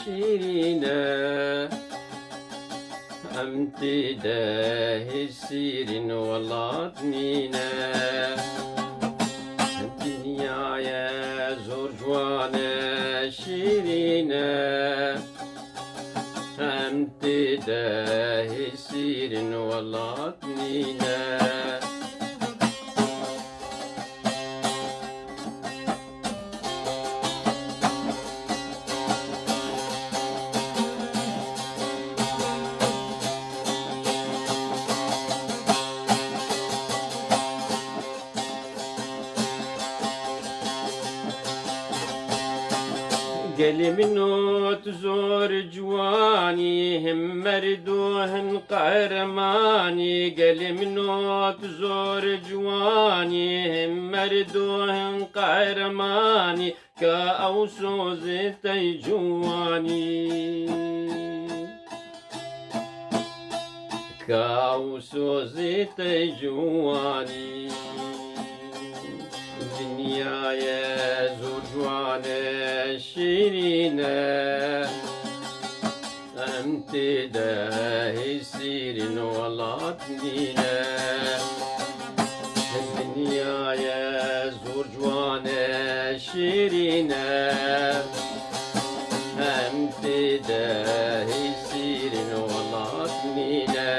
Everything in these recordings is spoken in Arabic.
شيرينة امتداه السير ولطنينا الدنيا يا زرجوانا شيرينة امتداه السير ولطنينا قلي منو تزور جواني هم مردوهن قهرماني قلي منو تزور جواني هم مردوهن قهرماني كأوسو زيتي جواني كأوسو زيتي جواني دنيا يا زوجوانا شيرينة امتداه السير ولطنينا الدنيا يا زوجوانا شيرينة امتداه السير ولطنينا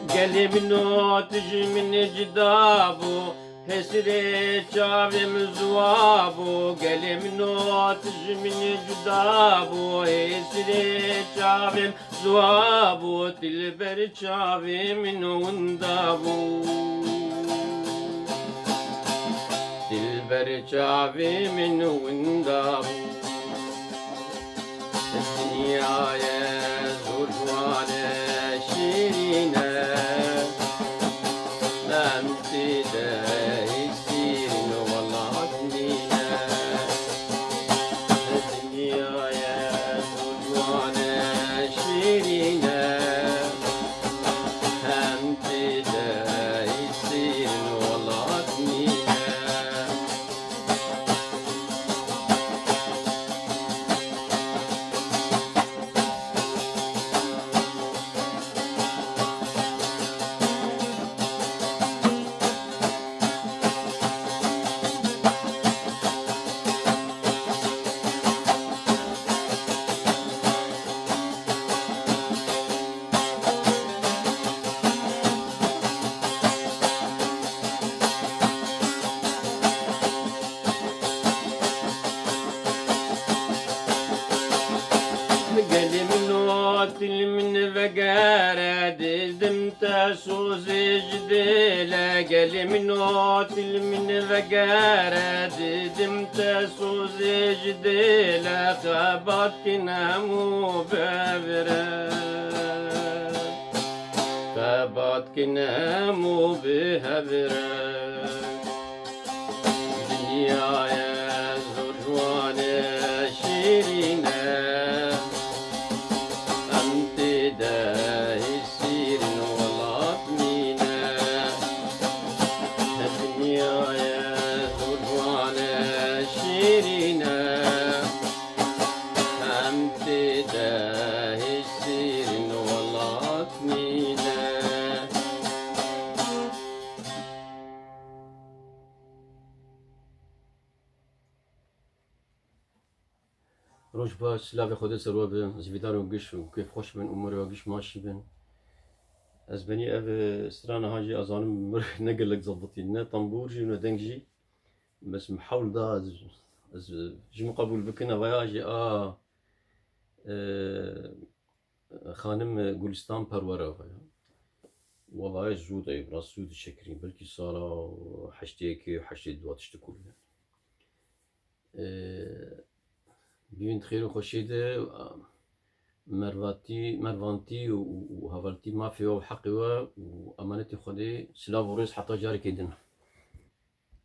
قلي منو تجي من جدابو هسري شافم زوابو قلي منو تجي من جدابو هسري شافم زوابو تلبر شافي من وندابو تلبر شافي من وندابو الدنيا يا زرجوانا شيرينة امتداه السير ولطنينا الدنيا يا زرجوانا شيرينة امتداه السير ولطنينا قلي منو من فقارة دزدم تاسوس جديلة قلي منو من فقارة دزدم تاسوس جديلة خابط كنامو بابرة خابط كنامو بهبرة دنيا يا زرجوانا شيرينة امتداه السير ولطنينا الدنيا يا زرجوانا شيرينة امتداه السير ولطنينا روش باش لاف خود سروا به زویدار و گش و کیف خوش بن عمر و گش ماشی بن از بنی اف استران هاجی ازانم مر نقلك زبطي نه طنبور جي نه دنجي بس محاول ده از جم قبول بكنا وياجي خانم گلستان پرورا والله زود أي براس زود شكرين بلكي صار حشتيكي وحشتي دوات تشتكول يعني. بينت خير وخشيدة مرفانتي وهافالتي ما فيه وحقي وأمانتي خدي سلاف وريس حتى جاري كيدنا